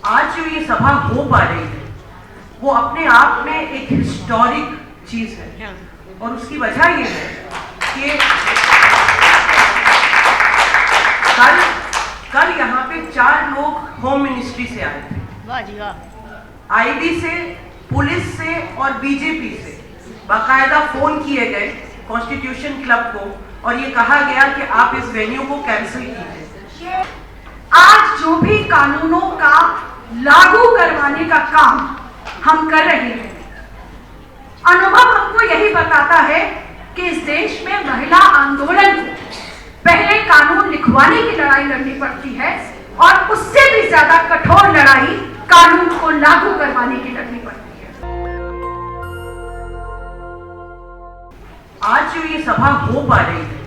आज जो ये सभा हो पा रही है वो अपने आप में एक हिस्टोरिक चीज है और उसकी वजह ये है कि कल यहाँ पे 4 लोग होम मिनिस्ट्री से आए थे। वाह जी वाह। आईबी से, पुलिस से और बीजेपी से बाकायदा फोन किए गए कॉन्स्टिट्यूशन क्लब को और ये कहा गया कि आप इस वेन्यू को कैंसिल कीजिए। आज जो भी कानूनों का लागू करवाने का काम हम कर रहे हैं, अनुभव हमको यही बताता है कि इस देश में महिला आंदोलन को पहले कानून लिखवाने की लड़ाई लड़नी पड़ती है और उससे भी ज्यादा कठोर लड़ाई कानून को लागू करवाने की लड़नी पड़ती है। आज जो ये सभा हो पा रही है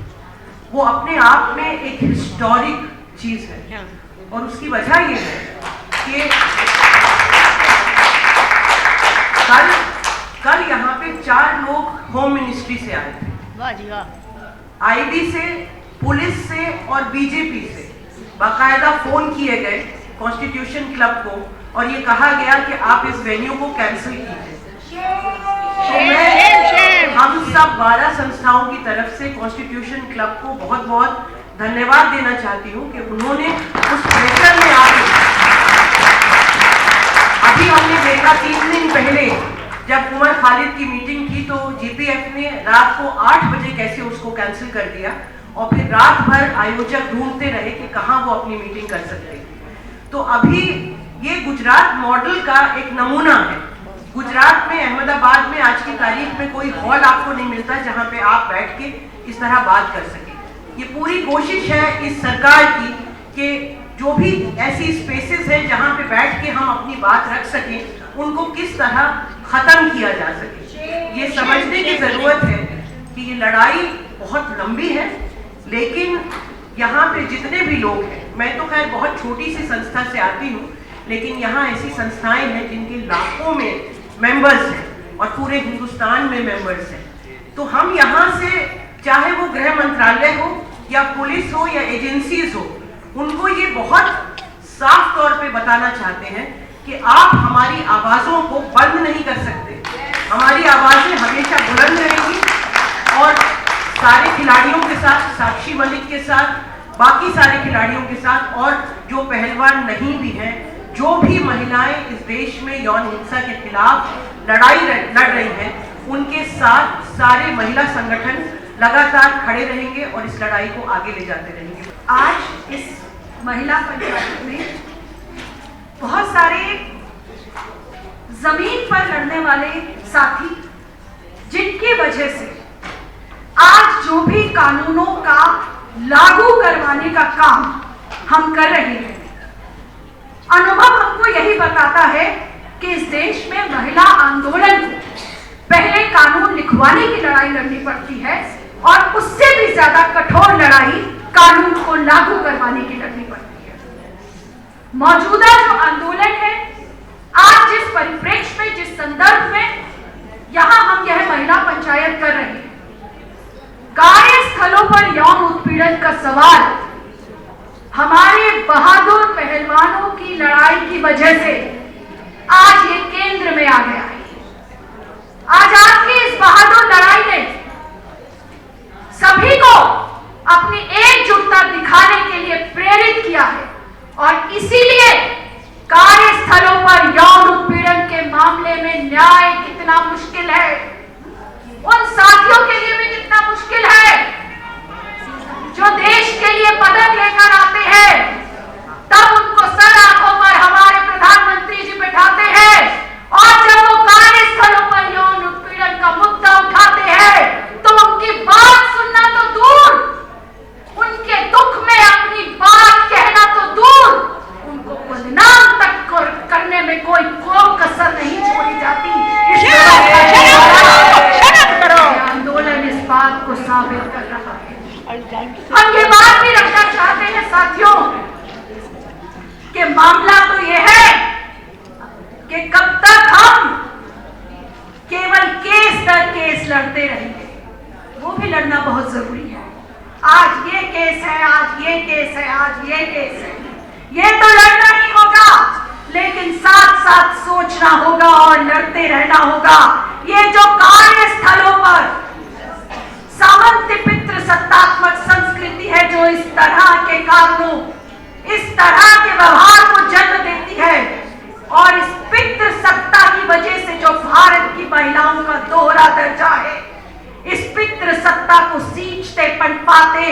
वो अपने आप में एक हिस्टोरिक चीज है और उसकी वजह ये है कि कल यहाँ पे 4 लोग होम मिनिस्ट्री से आए थे। वाह जी वाह। आईबी से, पुलिस से और बीजेपी से बाकायदा फोन किए गए कॉन्स्टिट्यूशन क्लब को और ये कहा गया कि आप इस वेन्यू को कैंसिल कीजिए। तो मैं हम सब 12 संस्थाओं की तरफ से कॉन्स्टिट्यूशन क्लब को बहुत बहुत धन्यवाद देना चाहती हूँ कि उन्होंने उस प्रेशर में आके, अभी हमने देखा 3 दिन पहले जब उमर खालिद की मीटिंग थी तो जीपीएफ ने रात को 8 बजे कैसे उसको कैंसिल कर दिया और फिर रात भर आयोजक ढूंढते रहे कि कहां वो अपनी मीटिंग कर सकते। तो अभी ये गुजरात मॉडल का एक नमूना है। गुजरात में, अहमदाबाद में आज की तारीख में कोई हॉल आपको नहीं मिलता जहां पे आप बैठ के इस तरह बात कर सके। ये पूरी कोशिश है इस सरकार की कि जो भी ऐसी स्पेसेस हैं जहां पे बैठ के हम अपनी बात रख सकें उनको किस तरह खत्म किया जा सके। ये समझने की जरूरत है कि ये लड़ाई बहुत लंबी है, लेकिन यहाँ पे जितने भी लोग हैं, मैं तो खैर बहुत छोटी सी संस्था से आती हूँ, लेकिन यहाँ ऐसी संस्थाएं हैं जिनके लाखों में मेंबर्स हैं और पूरे हिंदुस्तान में मेंबर्स हैं। तो हम यहाँ से, चाहे वो गृह मंत्रालय हो या पुलिस हो या एजेंसीज हो, उनको ये बहुत साफ तौर पे बताना चाहते हैं कि आप हमारी आवाजों को बंद नहीं कर सकते। हमारी आवाजें हमेशा बुलंद रहेंगी और सारे खिलाड़ियों के साथ, साक्षी मलिक के साथ, बाकी सारे खिलाड़ियों के साथ और जो पहलवान नहीं भी हैं, जो भी महिलाएं इस देश में यौन हिंसा के खिलाफ लड़ाई लड़ रही हैं, उनके साथ सारे महिला संगठन लगातार खड़े रहेंगे और इस लड़ाई को आगे ले जाते रहेंगे। आज इस महिला पंचायत में बहुत सारे जमीन पर लड़ने वाले साथी, जिनकी वजह से आज जो भी कानूनों का लागू करवाने का काम हम कर रहे हैं, अनुभव हमको यही बताता है कि इस देश में महिला आंदोलन को पहले कानून लिखवाने की लड़ाई लड़नी पड़ती है और उससे भी ज्यादा कठोर लड़ाई कानून को लागू करवाने की लड़नी पड़ती है। मौजूदा जो आंदोलन है, आज जिस परिप्रेक्ष्य में, जिस संदर्भ में यहां हम यह महिला पंचायत कर रहे हैं, कार्यस्थलों पर यौन उत्पीड़न का सवाल हमारे बहादुर पहलवानों की लड़ाई की वजह से आज ये केंद्र में आ गया है। आज आपकी इस बहादुर लड़ाई ने सभी को अपनी एकजुटता दिखाने के लिए प्रेरित किया है और इसीलिए कार्यस्थलों पर यौन उत्पीड़न के मामले में न्याय कितना मुश्किल है, उन साथियों के लिए भी कितना मुश्किल है जो देश के लिए पदक लेकर आते हैं, तब उनको सर आंखों पर हमारे प्रधानमंत्री जी बैठाते हैं और जब वो कार्यस्थलों पर यौन उत्पीड़न का मुद्दा उठाते हैं तो उनकी बात सुनना तो दूर, उनके दुख में अपनी बात कहना तो दूर, उनको बदनाम तक करने में कोई कसर नहीं छोड़ी जाती। आंदोलन इस बात को साबित कर रहा है। हम ये बात भी रखना चाहते हैं साथियों कि मामला तो ये है कि कब तक हम केवल केस दर केस लड़ते रहेंगे, वो भी लड़ना बहुत जरूरी है। आज ये केस है, आज ये केस है, आज ये केस है, ये तो लड़ना ही होगा, लेकिन और लड़ते रहना होगा। ये जो कार्यस्थलों पर सामंत पितृ सत्तात्मक संस्कृति है जो इस तरह के कारणों, इस तरह के व्यवहार को जन्म देती है, और इस पितृ सत्ता की वजह से जो भारत की महिलाओं का दोहरा दर्जा है, इस पितृ सत्ता को सींचते पनपाते,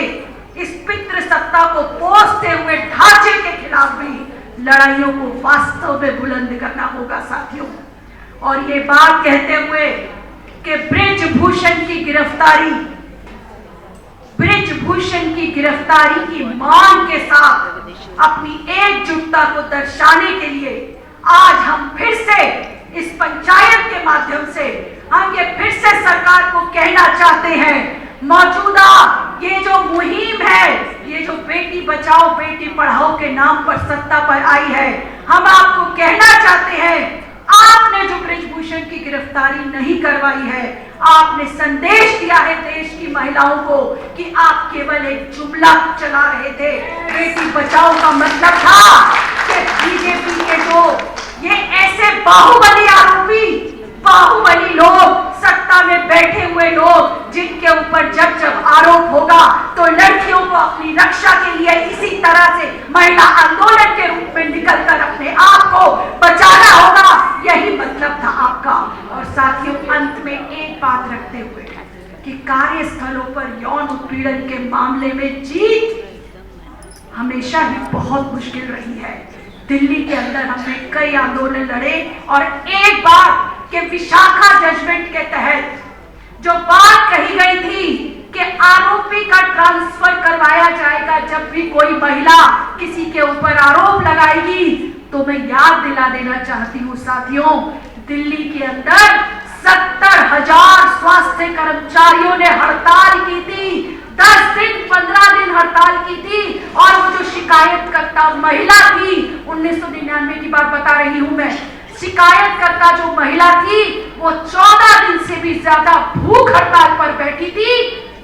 इस पितृ सत्ता को पोसते हुए ढांचे के खिलाफ भी लड़ाइयों को वास्तव में बुलंद करना होगा साथियों। और ये बात कहते हुए कि बृजभूषण की गिरफ्तारी की मांग के साथ अपनी एकजुटता को दर्शाने के लिए आज हम फिर से इस पंचायत के माध्यम से हम ये फिर से सरकार को कहना चाहते हैं, मौजूदा ये जो मुहिम है, ये जो बेटी बचाओ बेटी पढ़ाओ के नाम पर सत्ता पर आई है, हम आपको कहना चाहते हैं, आपने जो बृजभूषण की गिरफ्तारी नहीं करवाई है, आपने संदेश दिया है देश की महिलाओं को कि आप केवल एक जुमला चला रहे थे। बेटी बचाओ का मतलब था कि बीजेपी के जो ये ऐसे बाहुबली आरोपी, बाहुबली लोग, सत्ता में बैठे हुए लोग, जिनके ऊपर जब जब आरोप होगा तो लड़कियों को अपनी रक्षा के लिए इसी तरह से महिला आंदोलन के रूप में निकलकर अपने आप को बचाना होगा, यही मतलब था आपका। और साथियों, अंत में एक बात रखते हुए कि कार्यस्थलों पर यौन उत्पीड़न के मामले में जीत हमेशा ही बहुत मुश्किल रही है। दिल्ली के अंदर हमने कई आंदोलन लड़े और एक बार के विशाखा जजमेंट के तहत जो बात कही गई थी कि आरोपी का ट्रांसफर करवाया जाएगा जब भी कोई महिला किसी के ऊपर आरोप लगाएगी, तो मैं याद दिला देना चाहती हूँ साथियों, दिल्ली के अंदर 70,000 स्वास्थ्य कर्मचारियों ने हड़ताल की थी, 10 दिन 15 दिन हड़ताल की थी, और वो जो शिकायतकर्ता महिला थी, 1999 की बात बता रही हूं मैं, शिकायतकर्ता जो महिला थी वो 14 दिन से भी ज्यादा भूख हड़ताल पर बैठी थी।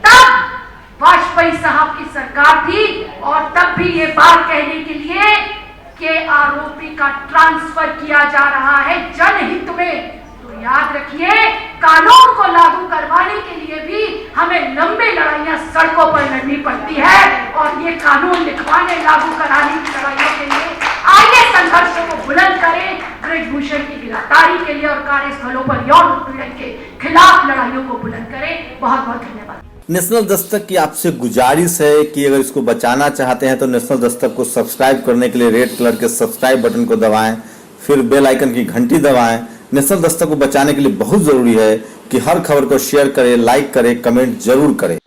तब वाजपेयी साहब की सरकार थी और तब भी ये बात कहने के लिए कि आरोपी का ट्रांसफर किया जा रहा है जनहित में। तो याद रखिए, कानून को लागू करवाने के लिए भी हमें लंबी लड़ाइयां सड़कों पर लड़नी पड़ती है, और ये कानून लिखवाने लागू कराने की लड़ाइयों के लिए आइए संघर्षों को बुलंद करें, बृजभूषण की गिरफ्तारी के लिए और कार्यस्थलों पर यौन उत्पीड़न के खिलाफ लड़ाइयों को बुलंद करें। बहुत बहुत धन्यवाद। नेशनल दस्तक की आपसे गुजारिश है कि अगर इसको बचाना चाहते हैं तो नेशनल दस्तक को सब्सक्राइब करने के लिए रेड कलर के सब्सक्राइब बटन को दबाएं, फिर बेल आइकन की घंटी दबाएं। नेशनल दस्तक को बचाने के लिए बहुत जरूरी है कि हर खबर को शेयर करें, लाइक करें, कमेंट जरूर करें।